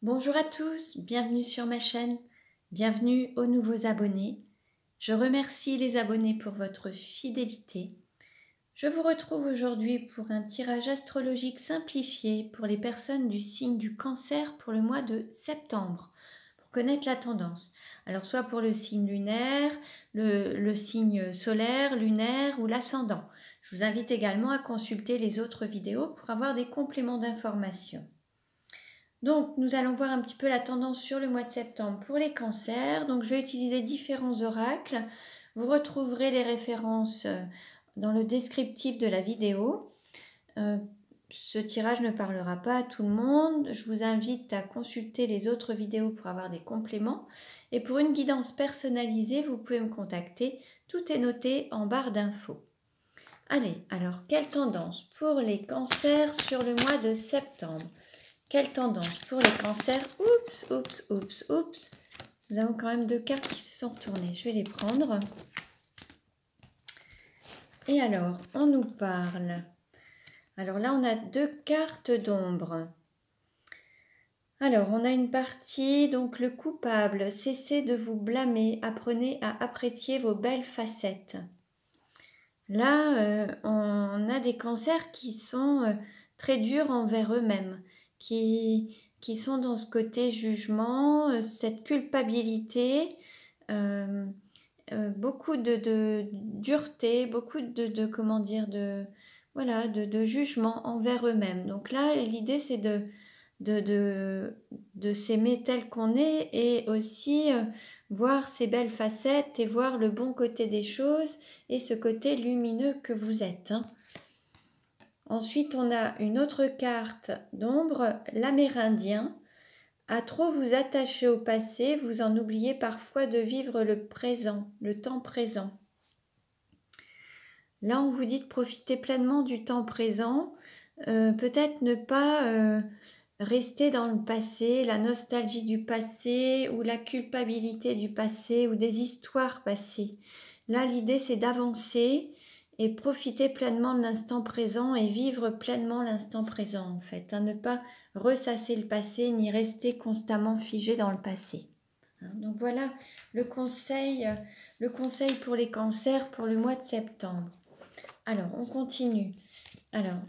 Bonjour à tous, bienvenue sur ma chaîne, bienvenue aux nouveaux abonnés. Je remercie les abonnés pour votre fidélité. Je vous retrouve aujourd'hui pour un tirage astrologique simplifié pour les personnes du signe du Cancer pour le mois de septembre, pour connaître la tendance. Alors soit pour le signe lunaire, le signe solaire, lunaire ou l'ascendant. Je vous invite également à consulter les autres vidéos pour avoir des compléments d'information. Donc, nous allons voir un petit peu la tendance sur le mois de septembre pour les cancers. Donc, je vais utiliser différents oracles. Vous retrouverez les références dans le descriptif de la vidéo. Ce tirage ne parlera pas à tout le monde. Je vous invite à consulter les autres vidéos pour avoir des compléments. Et pour une guidance personnalisée, vous pouvez me contacter. Tout est noté en barre d'infos. Allez, alors, quelle tendance pour les cancers sur le mois de septembre? Quelle tendance pour les cancers? Oups, oups, oups, oups. Nous avons quand même deux cartes qui se sont retournées. Je vais les prendre. Et alors, on nous parle. Alors là, on a deux cartes d'ombre. Alors, on a une partie, donc le coupable. Cessez de vous blâmer. Apprenez à apprécier vos belles facettes. Là, on a des cancers qui sont très durs envers eux-mêmes, qui sont dans ce côté jugement, cette culpabilité, beaucoup de dureté, beaucoup comment dire, voilà, de jugement envers eux-mêmes. Donc là, l'idée, c'est de s'aimer tel qu'on est et aussi voir ses belles facettes et voir le bon côté des choses et ce côté lumineux que vous êtes. Ensuite, on a une autre carte d'ombre, l'Amérindien. À trop vous attacher au passé, vous en oubliez parfois de vivre le présent, le temps présent. Là, on vous dit de profiter pleinement du temps présent, peut-être ne pas rester dans le passé, la nostalgie du passé ou la culpabilité du passé ou des histoires passées. Là, l'idée, c'est d'avancer et profiter pleinement de l'instant présent et vivre pleinement l'instant présent, en fait. Ne pas ressasser le passé ni rester constamment figé dans le passé. Donc voilà le conseil pour les cancers pour le mois de septembre. Alors, on continue. Alors,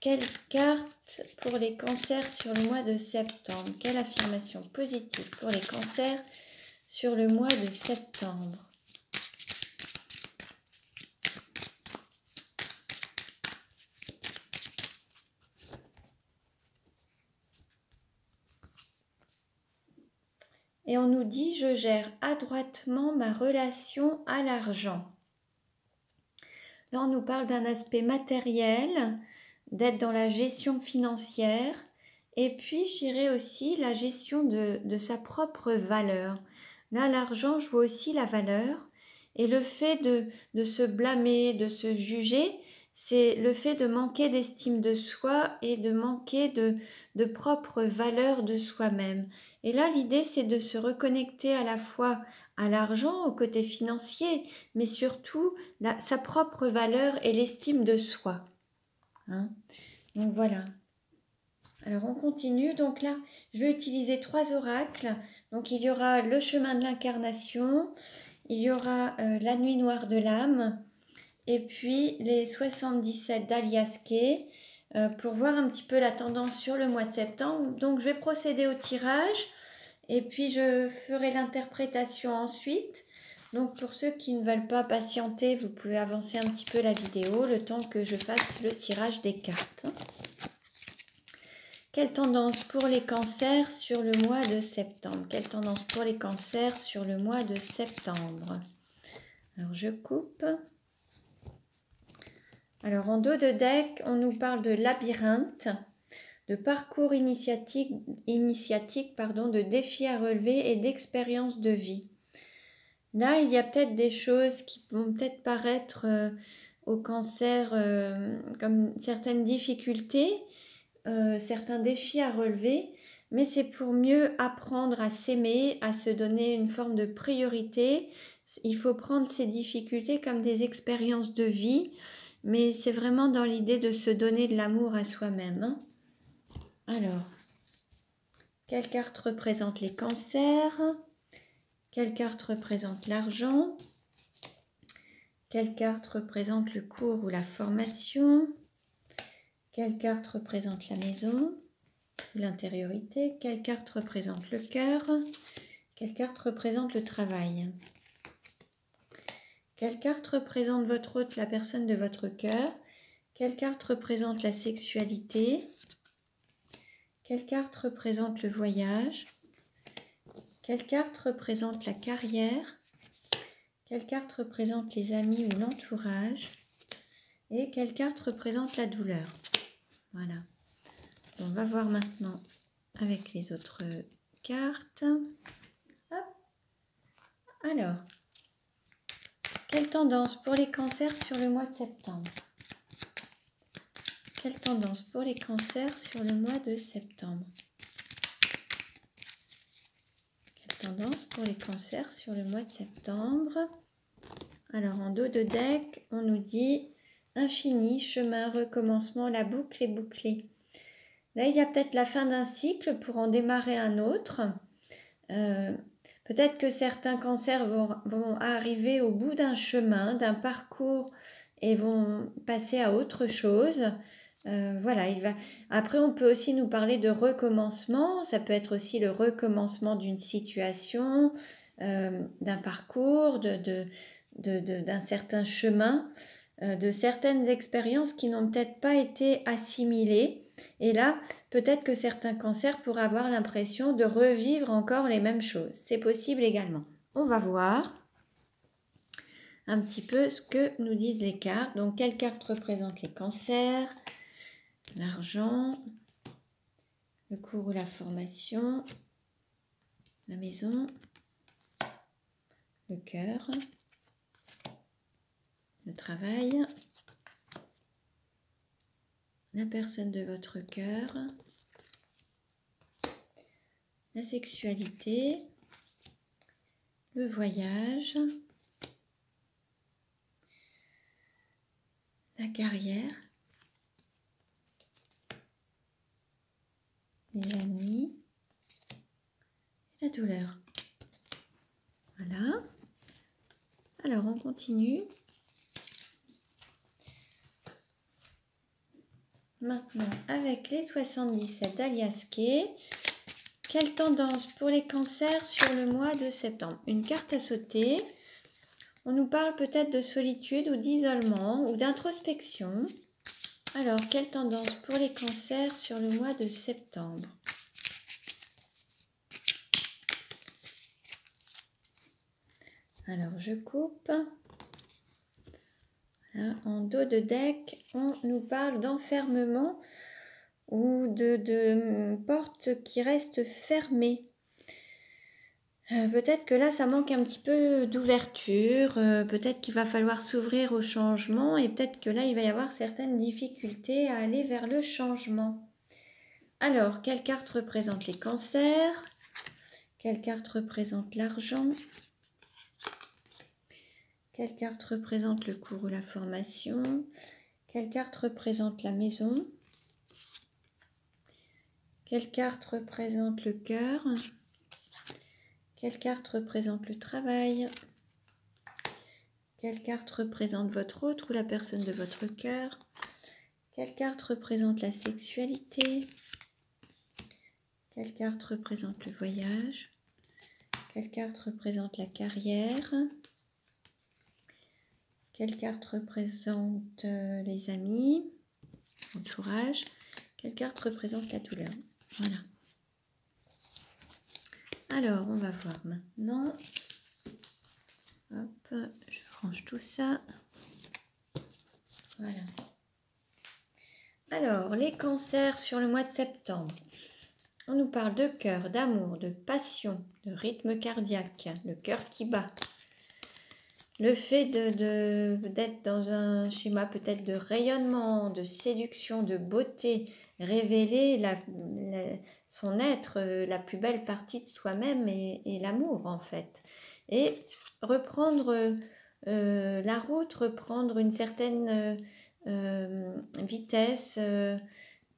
quelle carte pour les cancers sur le mois de septembre? Quelle affirmation positive pour les cancers sur le mois de septembre? Et on nous dit, je gère adroitement ma relation à l'argent. Là, on nous parle d'un aspect matériel, d'être dans la gestion financière, et puis je dirais aussi la gestion de sa propre valeur. Là, l'argent, je vois aussi la valeur, et le fait de se blâmer, de se juger, c'est le fait de manquer d'estime de soi et de manquer de propre valeur de soi-même. Et là, l'idée, c'est de se reconnecter à la fois à l'argent, au côté financier, mais surtout sa propre valeur et l'estime de soi. Donc voilà. Alors on continue. Donc là, je vais utiliser 3 oracles. Donc il y aura le chemin de l'incarnation, il y aura la nuit noire de l'âme, et puis les 77 d'Alias Kay, pour voir un petit peu la tendance sur le mois de septembre. Donc je vais procéder au tirage, et puis je ferai l'interprétation ensuite. Donc pour ceux qui ne veulent pas patienter, vous pouvez avancer un petit peu la vidéo le temps que je fasse le tirage des cartes. Quelle tendance pour les cancers sur le mois de septembre? Quelle tendance pour les cancers sur le mois de septembre? Alors je coupe. Alors en dos de deck, on nous parle de labyrinthe, de parcours initiatique, de défis à relever et d'expériences de vie. Là, il y a peut-être des choses qui vont peut-être paraître au cancer comme certaines difficultés, certains défis à relever, mais c'est pour mieux apprendre à s'aimer, à se donner une forme de priorité. Il faut prendre ces difficultés comme des expériences de vie, mais c'est vraiment dans l'idée de se donner de l'amour à soi-même. Alors, Quelle carte représente les cancers? Quelle carte représente l'argent? Quelle carte représente le cours ou la formation? Quelle carte représente la maison ou l'intériorité? Quelle carte représente le cœur? Quelle carte représente le travail? Quelle carte représente votre hôte, la personne de votre cœur? Quelle carte représente la sexualité? Quelle carte représente le voyage? Quelle carte représente la carrière? Quelle carte représente les amis ou l'entourage? Et quelle carte représente la douleur? Voilà. On va voir maintenant avec les autres cartes. Hop. Alors, quelle tendance pour les cancers sur le mois de septembre? Quelle tendance pour les cancers sur le mois de septembre? Quelle tendance pour les cancers sur le mois de septembre? Alors, en dos de deck, on nous dit infini, chemin, recommencement, la boucle est bouclée. Là, il y a peut-être la fin d'un cycle pour en démarrer un autre. Peut-être que certains cancers vont arriver au bout d'un chemin, d'un parcours et vont passer à autre chose. Voilà, Après, on peut aussi nous parler de recommencement. Ça peut être aussi le recommencement d'une situation, d'un parcours, d'un certain chemin, de certaines expériences qui n'ont peut-être pas été assimilées. Et là, peut-être que certains cancers pourraient avoir l'impression de revivre encore les mêmes choses. C'est possible également. On va voir un petit peu ce que nous disent les cartes. Donc, quelle carte représente les cancers? L'argent, le cours ou la formation, la maison, le cœur, le travail, la personne de votre cœur, la sexualité, le voyage, la carrière, les amis, la douleur. Voilà. Alors, on continue. Maintenant, avec les 77 d'Alias Kay, quelle tendance pour les cancers sur le mois de septembre? Une carte à sauter. On nous parle peut-être de solitude ou d'isolement ou d'introspection. Alors, quelle tendance pour les cancers sur le mois de septembre? Alors, je coupe. Voilà, en dos de deck, on nous parle d'enfermement ou de portes qui restent fermées. Peut-être que là, ça manque un petit peu d'ouverture. Peut-être qu'il va falloir s'ouvrir au changement et peut-être que là, il va y avoir certaines difficultés à aller vers le changement. Alors, quelle carte représente les cancers? Quelle carte représente l'argent? Quelle carte représente le cours ou la formation? Quelle carte représente la maison? Quelle carte représente le cœur? Quelle carte représente le travail? Quelle carte représente votre autre ou la personne de votre cœur? Quelle carte représente la sexualité? Quelle carte représente le voyage? Quelle carte représente la carrière? Quelle carte représente les amis, l'entourage? Quelle carte représente la douleur? Voilà. Alors, on va voir maintenant. Hop, je range tout ça. Voilà. Alors, les cancers sur le mois de septembre. On nous parle de cœur, d'amour, de passion, de rythme cardiaque, le cœur qui bat. Le fait d'être dans un schéma peut-être de rayonnement, de séduction, de beauté, révéler son être, la plus belle partie de soi-même et l'amour en fait. Et reprendre la route, reprendre une certaine vitesse,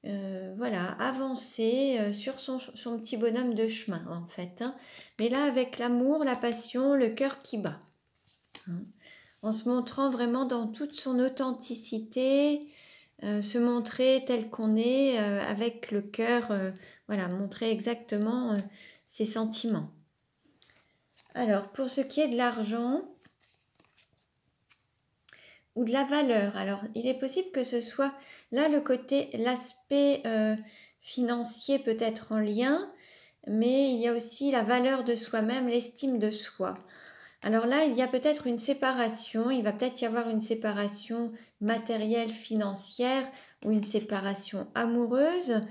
voilà, avancer sur son petit bonhomme de chemin, en fait. Hein. Mais là, avec l'amour, la passion, le cœur qui bat. Hein. En se montrant vraiment dans toute son authenticité, se montrer tel qu'on est, avec le cœur, voilà, montrer exactement ses sentiments. Alors, pour ce qui est de l'argent ou de la valeur, alors il est possible que ce soit là l'aspect financier peut être en lien, mais il y a aussi la valeur de soi-même, l'estime de soi. Alors là, il y a peut-être une séparation, il va peut-être y avoir une séparation matérielle, financière ou une séparation amoureuse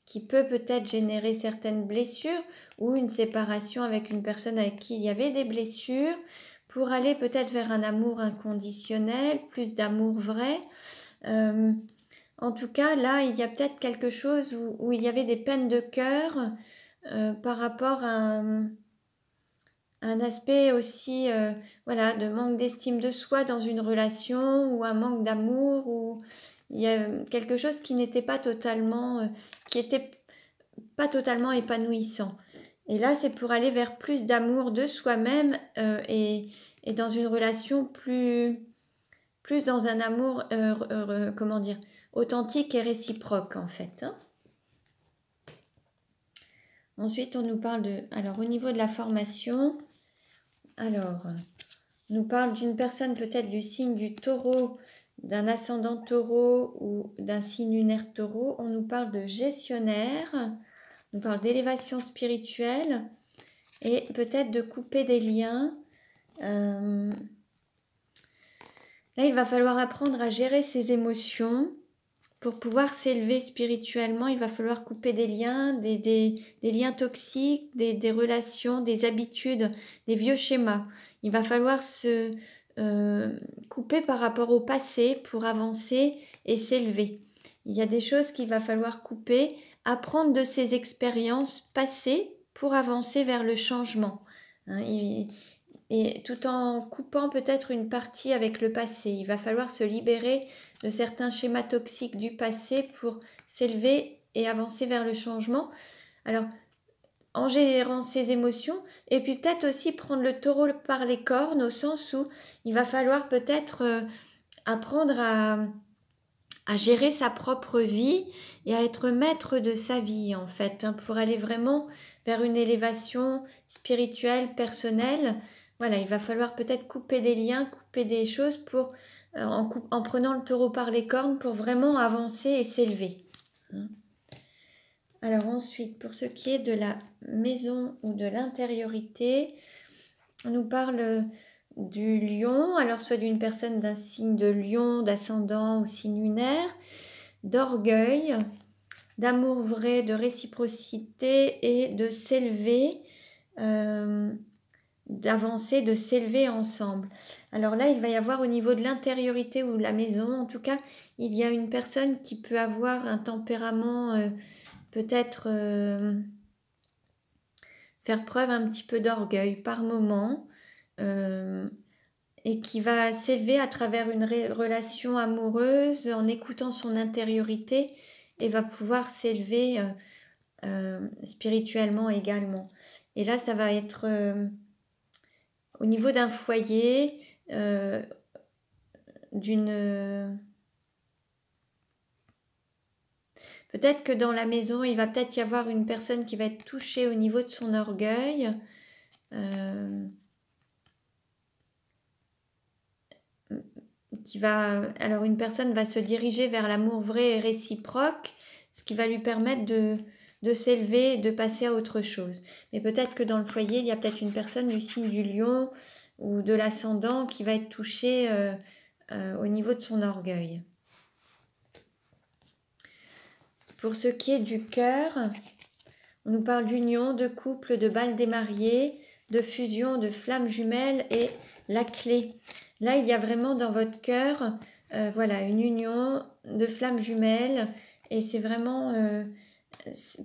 qui peut peut-être générer certaines blessures ou une séparation avec une personne avec qui il y avait des blessures pour aller peut-être vers un amour inconditionnel, plus d'amour vrai. En tout cas, là, il y a peut-être quelque chose où il y avait des peines de cœur par rapport à un aspect aussi voilà, de manque d'estime de soi dans une relation ou un manque d'amour ou il y a quelque chose qui n'était pas totalement qui était pas totalement épanouissant. Et là, c'est pour aller vers plus d'amour de soi-même et dans une relation plus dans un amour comment dire, authentique et réciproque en fait. Hein. Ensuite, on nous parle de alors au niveau de la formation. Alors, on nous parle d'une personne peut-être du signe du taureau, d'un ascendant taureau ou d'un signe lunaire taureau. On nous parle de gestionnaire, on nous parle d'élévation spirituelle et peut-être de couper des liens. Là, il va falloir apprendre à gérer ses émotions. Pour pouvoir s'élever spirituellement, il va falloir couper des liens, des liens toxiques, des relations, des habitudes, des vieux schémas. Il va falloir se couper par rapport au passé pour avancer et s'élever. Il y a des choses qu'il va falloir couper, apprendre de ses expériences passées pour avancer vers le changement. Hein, et tout en coupant peut-être une partie avec le passé. Il va falloir se libérer de certains schémas toxiques du passé pour s'élever et avancer vers le changement. Alors, en gérant ses émotions, et puis peut-être aussi prendre le taureau par les cornes, au sens où il va falloir peut-être apprendre à gérer sa propre vie et à être maître de sa vie, en fait, hein, pour aller vraiment vers une élévation spirituelle, personnelle. Voilà, il va falloir peut-être couper des liens, couper des choses pour, en prenant le taureau par les cornes pour vraiment avancer et s'élever. Alors ensuite, pour ce qui est de la maison ou de l'intériorité, on nous parle du lion, alors soit d'une personne d'un signe de lion, d'ascendant ou signe lunaire, d'orgueil, d'amour vrai, de réciprocité et de s'élever, d'avancer, de s'élever ensemble. Alors là, il va y avoir au niveau de l'intériorité ou de la maison, en tout cas, il y a une personne qui peut avoir un tempérament peut-être faire preuve un petit peu d'orgueil par moment et qui va s'élever à travers une relation amoureuse en écoutant son intériorité et va pouvoir s'élever spirituellement également. Et là, ça va être au niveau d'un foyer, d'une... Peut-être que dans la maison, il va peut-être y avoir une personne qui va être touchée au niveau de son orgueil. Alors une personne va se diriger vers l'amour vrai et réciproque, ce qui va lui permettre de s'élever et de passer à autre chose. Mais peut-être que dans le foyer, il y a peut-être une personne du signe du lion ou de l'ascendant qui va être touchée au niveau de son orgueil. Pour ce qui est du cœur, on nous parle d'union, de couple, de bal des mariés, de fusion, de flammes jumelles et la clé. Là, il y a vraiment dans votre cœur, voilà, une union de flammes jumelles et c'est vraiment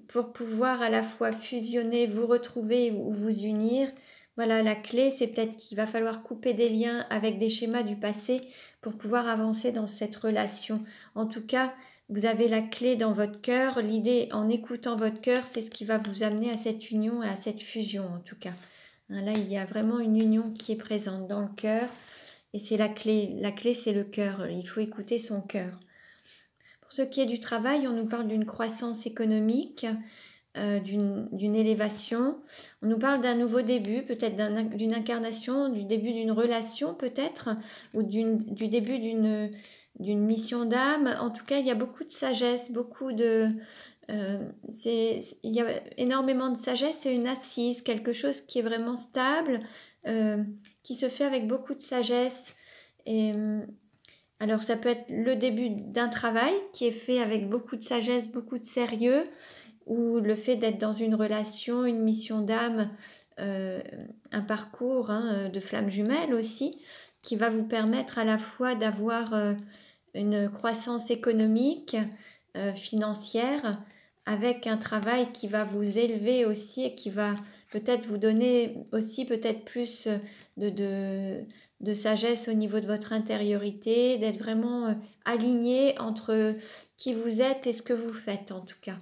pour pouvoir à la fois fusionner, vous retrouver ou vous unir. Voilà, la clé, c'est peut-être qu'il va falloir couper des liens avec des schémas du passé pour pouvoir avancer dans cette relation. En tout cas, vous avez la clé dans votre cœur. L'idée, en écoutant votre cœur, c'est ce qui va vous amener à cette union, à cette fusion en tout cas. Là, il y a vraiment une union qui est présente dans le cœur. Et c'est la clé. La clé, c'est le cœur. Il faut écouter son cœur. Pour ce qui est du travail, on nous parle d'une croissance économique, d'une élévation. On nous parle d'un nouveau début, peut-être d'une incarnation, du début d'une relation peut-être, ou du début d'une mission d'âme. En tout cas, il y a beaucoup de sagesse, il y a énormément de sagesse et une assise, quelque chose qui est vraiment stable, qui se fait avec beaucoup de sagesse. Et alors ça peut être le début d'un travail qui est fait avec beaucoup de sagesse, beaucoup de sérieux, ou le fait d'être dans une relation, une mission d'âme, un parcours de flamme jumelle aussi, qui va vous permettre à la fois d'avoir une croissance économique, financière, avec un travail qui va vous élever aussi et qui va peut-être vous donner aussi peut-être plus de sagesse au niveau de votre intériorité, d'être vraiment aligné entre qui vous êtes et ce que vous faites en tout cas.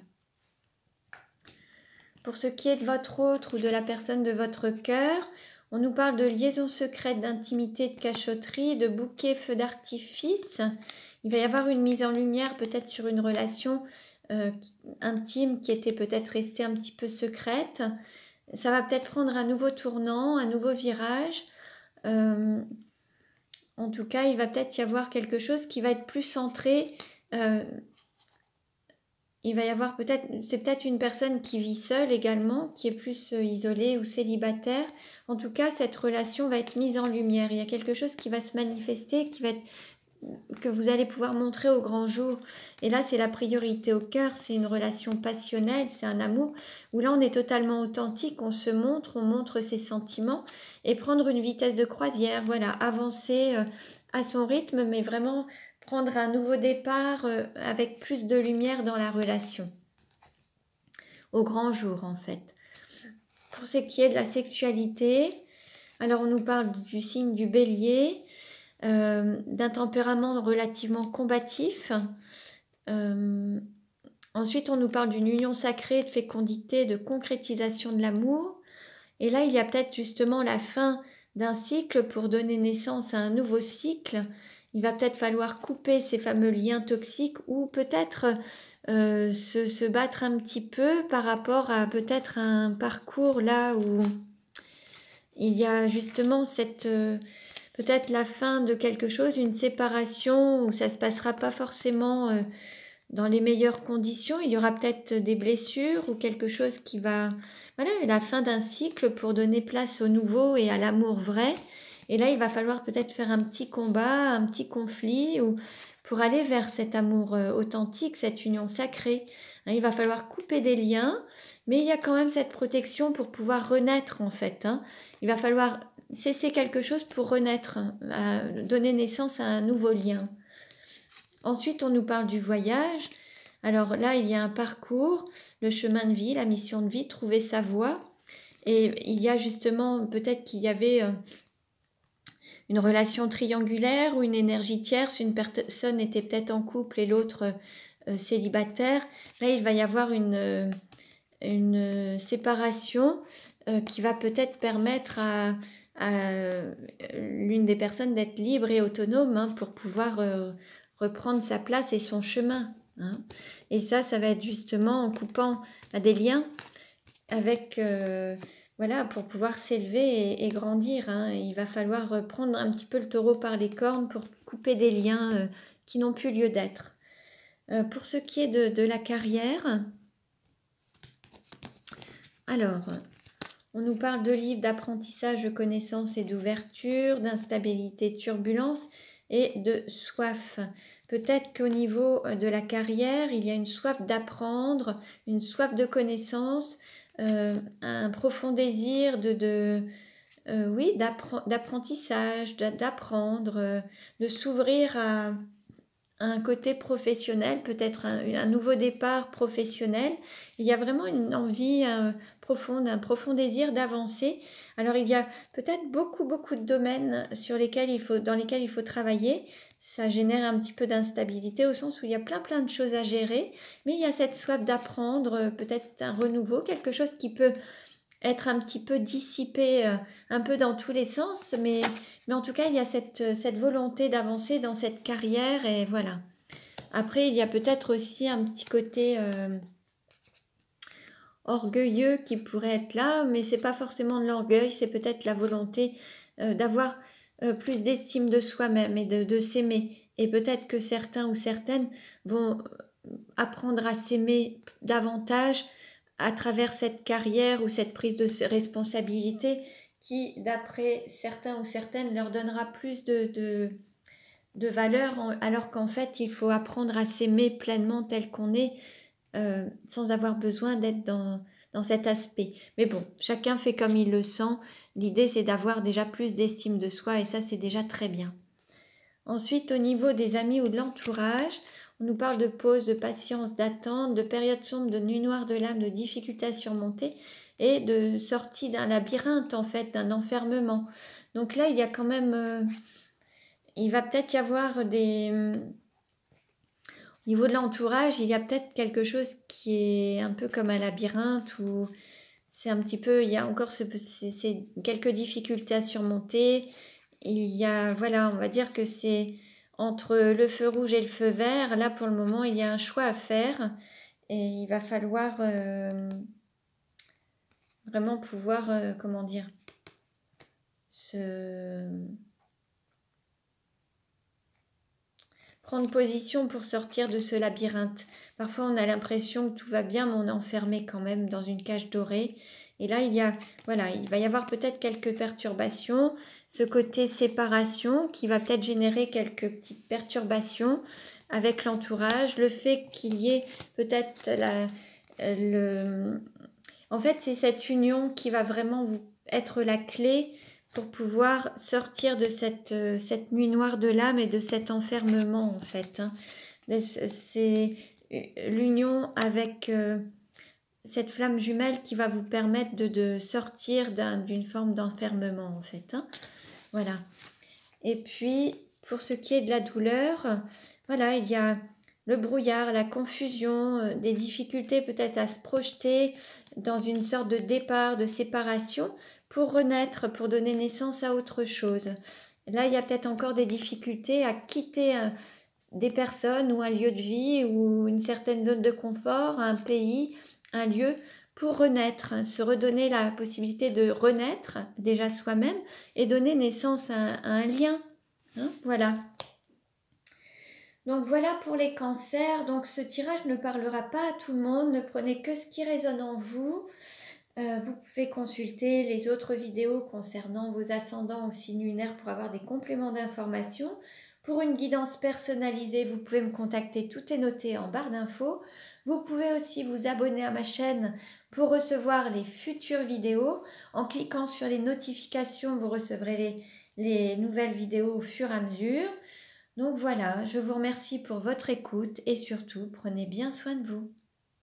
Pour ce qui est de votre autre ou de la personne de votre cœur, on nous parle de liaison secrète, d'intimité, de cachotterie, de bouquet, feu d'artifice. Il va y avoir une mise en lumière peut-être sur une relation intime qui était peut-être restée un petit peu secrète. Ça va peut-être prendre un nouveau tournant, un nouveau virage. En tout cas, il va peut-être y avoir quelque chose qui va être plus centré. Il va y avoir c'est peut-être une personne qui vit seule également, qui est plus isolée ou célibataire. En tout cas, cette relation va être mise en lumière. Il y a quelque chose qui va se manifester, que vous allez pouvoir montrer au grand jour. Et là, c'est la priorité au cœur, c'est une relation passionnelle, c'est un amour, où là, on est totalement authentique, on se montre, on montre ses sentiments, et prendre une vitesse de croisière, voilà, avancer à son rythme, mais vraiment prendre un nouveau départ avec plus de lumière dans la relation. Au grand jour, en fait. Pour ce qui est de la sexualité, alors on nous parle du signe du bélier, d'un tempérament relativement combatif. Ensuite, on nous parle d'une union sacrée, de fécondité, de concrétisation de l'amour. Et là, il y a peut-être justement la fin d'un cycle pour donner naissance à un nouveau cycle. Il va peut-être falloir couper ces fameux liens toxiques ou peut-être se battre un petit peu par rapport à peut-être un parcours là où il y a justement peut-être la fin de quelque chose, une séparation où ça ne se passera pas forcément dans les meilleures conditions. Il y aura peut-être des blessures ou quelque chose qui va... Voilà, la fin d'un cycle pour donner place au nouveau et à l'amour vrai. Et là, il va falloir peut-être faire un petit combat, un petit conflit pour aller vers cet amour authentique, cette union sacrée. Il va falloir couper des liens, mais il y a quand même cette protection pour pouvoir renaître en fait. Il va falloir cesser quelque chose pour renaître, donner naissance à un nouveau lien. Ensuite, on nous parle du voyage. Alors là, il y a un parcours, le chemin de vie, la mission de vie, trouver sa voie. Et il y a justement, peut-être qu'il y avait une relation triangulaire ou une énergie tierce, une personne était peut-être en couple et l'autre célibataire. Là, il va y avoir une séparation qui va peut-être permettre à l'une des personnes d'être libre et autonome pour pouvoir reprendre sa place et son chemin. Et ça va être justement en coupant des liens avec... voilà, pour pouvoir s'élever et grandir. Il va falloir prendre un petit peu le taureau par les cornes pour couper des liens qui n'ont plus lieu d'être. Pour ce qui est de la carrière, alors, on nous parle de livres d'apprentissage, de connaissances et d'ouverture, d'instabilité, de turbulence et de soif. Peut-être qu'au niveau de la carrière, il y a une soif d'apprendre, une soif de connaissances, un profond désir d'apprentissage, d'apprendre, de s'ouvrir un côté professionnel, peut-être un nouveau départ professionnel. Il y a vraiment une envie profonde, un profond désir d'avancer. Alors il y a peut-être beaucoup de domaines dans lesquels il faut travailler. Ça génère un petit peu d'instabilité au sens où il y a plein de choses à gérer, mais il y a cette soif d'apprendre, peut-être un renouveau, quelque chose qui peut être un petit peu dissipé, un peu dans tous les sens, mais en tout cas, il y a cette volonté d'avancer dans cette carrière et voilà. Après, il y a peut-être aussi un petit côté orgueilleux qui pourrait être là, mais c'est pas forcément de l'orgueil, c'est peut-être la volonté d'avoir plus d'estime de soi-même et de s'aimer. Et peut-être que certains ou certaines vont apprendre à s'aimer davantage à travers cette carrière ou cette prise de responsabilité qui, d'après certains ou certaines, leur donnera plus de valeur, alors qu'en fait, il faut apprendre à s'aimer pleinement tel qu'on est, sans avoir besoin d'être dans cet aspect. Mais bon, chacun fait comme il le sent. L'idée, c'est d'avoir déjà plus d'estime de soi et ça, c'est déjà très bien. Ensuite, au niveau des amis ou de l'entourage, on nous parle de pause, de patience, d'attente, de période sombre, de nuit noire de l'âme, de difficultés à surmonter et de sortie d'un labyrinthe, en fait, d'un enfermement. Donc là, il y a quand même... il va peut-être y avoir des... Au niveau de l'entourage, il y a peut-être quelque chose qui est un peu comme un labyrinthe où c'est un petit peu... Il y a encore c'est quelques difficultés à surmonter. Il y a, voilà, on va dire que c'est entre le feu rouge et le feu vert. Là, pour le moment, il y a un choix à faire et il va falloir vraiment pouvoir, comment dire, se prendre position pour sortir de ce labyrinthe. Parfois, on a l'impression que tout va bien, mais on est enfermé quand même dans une cage dorée. Et là, il va y avoir peut-être quelques perturbations, ce côté séparation qui va peut-être générer quelques petites perturbations avec l'entourage, le fait qu'il y ait peut-être en fait, c'est cette union qui va vraiment être la clé pour pouvoir sortir de cette nuit noire de l'âme et de cet enfermement, en fait. Hein. C'est l'union avec cette flamme jumelle qui va vous permettre de sortir d'une forme d'enfermement, en fait. Hein. Voilà. Et puis, pour ce qui est de la douleur, voilà, il y a le brouillard, la confusion, des difficultés peut-être à se projeter dans une sorte de départ, de séparation, pour renaître, pour donner naissance à autre chose. Là, il y a peut-être encore des difficultés à quitter des personnes ou un lieu de vie ou une certaine zone de confort, un pays, un lieu, pour renaître, hein, se redonner la possibilité de renaître déjà soi-même et donner naissance à un lien. Hein, voilà. Donc voilà pour les cancers. Donc ce tirage ne parlera pas à tout le monde. Ne prenez que ce qui résonne en vous. Vous pouvez consulter les autres vidéos concernant vos ascendants ou signes lunaires pour avoir des compléments d'informations. Pour une guidance personnalisée, vous pouvez me contacter. Tout est noté en barre d'infos. Vous pouvez aussi vous abonner à ma chaîne pour recevoir les futures vidéos. En cliquant sur les notifications, vous recevrez les nouvelles vidéos au fur et à mesure. Donc voilà, je vous remercie pour votre écoute et surtout, prenez bien soin de vous.